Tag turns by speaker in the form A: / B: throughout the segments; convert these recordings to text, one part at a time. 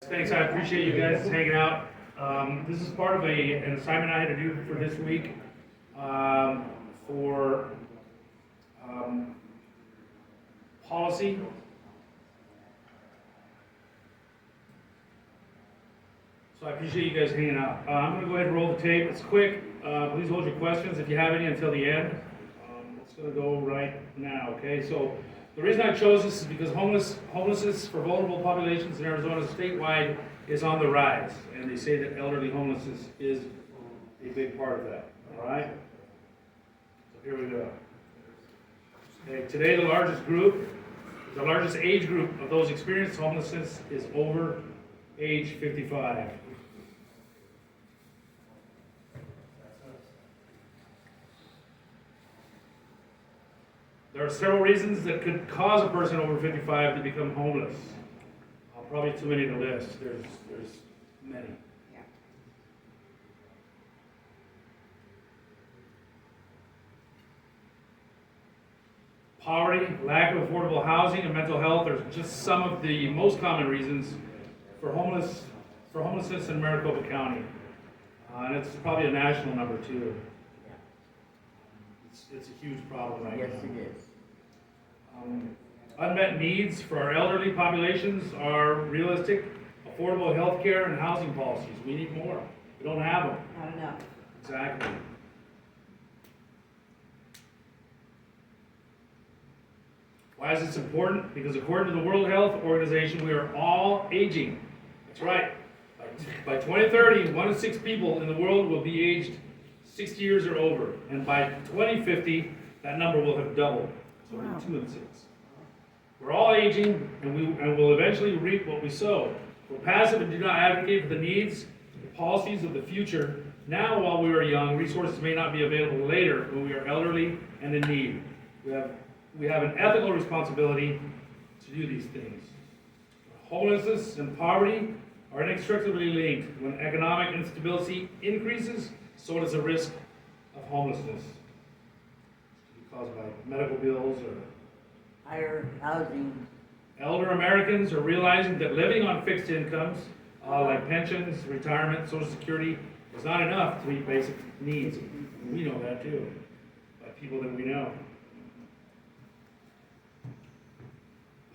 A: Thanks, I appreciate you guys hanging out. This is part of an assignment I had to do for this week for policy. So I appreciate you guys hanging out. I'm going to go ahead and roll the tape. It's quick. Please hold your questions if you have any until the end. It's going to go right now, okay? So the reason I chose this is because homelessness for vulnerable populations in Arizona statewide is on the rise. And they say that elderly homelessness is a big part of that, all right? So here we go. Okay, today the largest age group of those experiencing homelessness is over age 55. There are several reasons that could cause a person over 55 to become homeless. Probably too many to list. There's many.
B: Yeah.
A: Poverty, lack of affordable housing, and mental health are just some of the most common reasons for homelessness in Maricopa County. And it's probably a national number too. It's a huge problem right now.
B: Yes, it is.
A: Unmet needs for our elderly populations are realistic, affordable health care, and housing policies. We need more. We don't have them.
B: Not enough.
A: Exactly. Why is this important? Because according to the World Health Organization, we are all aging. That's right. By 2030, 1 in 6 people in the world will be aged 60 years or over. And by 2050, that number will have doubled. So
B: Wow.
A: 2 in 6. We're all aging, and will eventually reap what we sow. We're passive and do not advocate for the needs, the policies of the future. Now, while we are young, resources may not be available later when we are elderly and in need. We have an ethical responsibility to do these things. Homelessness and poverty are inextricably linked. When economic instability increases, so does the risk of homelessness. It can be caused by medical bills or
B: Higher housing.
A: elder Americans are realizing that living on fixed incomes, like pensions, retirement, Social Security, is not enough to meet basic needs. And we know that too, by people that we know.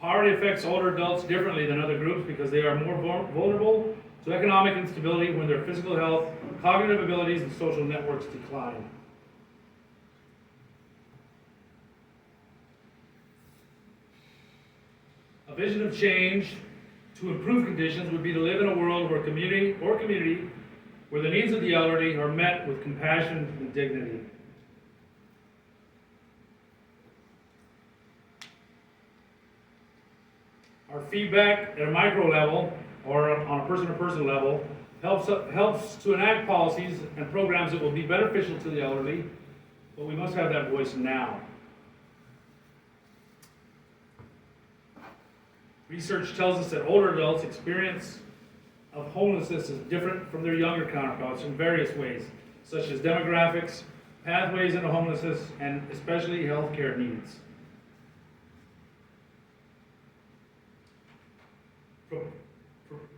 A: Poverty affects older adults differently than other groups because they are more vulnerable to economic instability when their physical health, cognitive abilities, and social networks decline. A vision of change to improve conditions would be to live in a world where community where the needs of the elderly are met with compassion and dignity. Our feedback at a micro level or on a person-to-person level helps to enact policies and programs that will be beneficial to the elderly, but we must have that voice now. Research tells us that older adults' experience of homelessness is different from their younger counterparts in various ways, such as demographics, pathways into homelessness, and especially healthcare needs.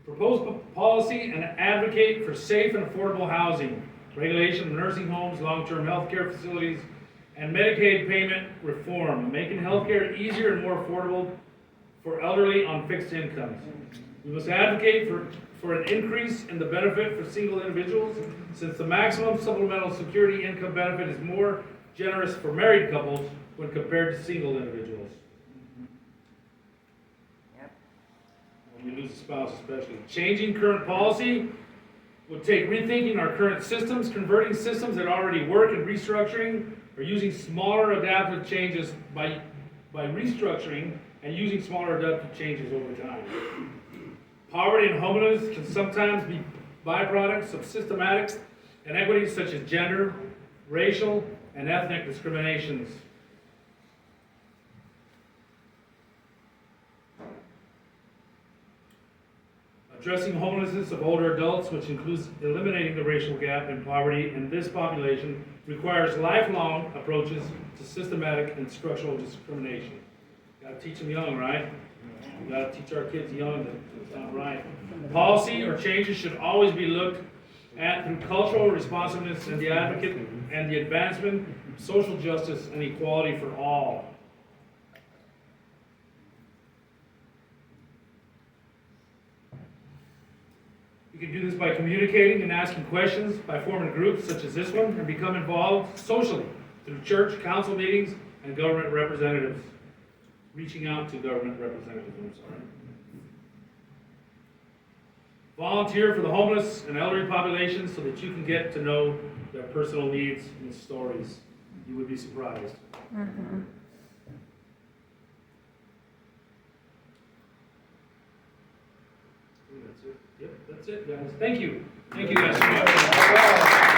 A: Propose policy and advocate for safe and affordable housing, regulation of nursing homes, long-term health care facilities, and Medicaid payment reform, making healthcare easier and more affordable for elderly on fixed incomes. We must advocate for an increase in the benefit for single individuals, since the maximum supplemental security income benefit is more generous for married couples when compared to single individuals. When we lose a spouse especially. Changing current policy would take rethinking our current systems, converting systems that already work, and restructuring, or using smaller adaptive changes by restructuring and using smaller adaptive changes over time. Poverty and homelessness can sometimes be byproducts of systematic inequities such as gender, racial, and ethnic discriminations. Addressing homelessness of older adults, which includes eliminating the racial gap in poverty in this population, requires lifelong approaches to systematic and structural discrimination. Got to teach them young, right? We got to teach our kids young that it's not right. policy or changes should always be looked at through cultural responsiveness and the advocate and the advancement of social justice and equality for all. You can do this by communicating and asking questions, by forming groups such as this one, and become involved socially through church, council meetings, and government representatives. Reaching out to government representatives, I'm sorry. Volunteer for the homeless and elderly populations so that you can get to know their personal needs and stories. You would be surprised. That's it. Yep, that's it, guys. Thank you. Thank you guys so much.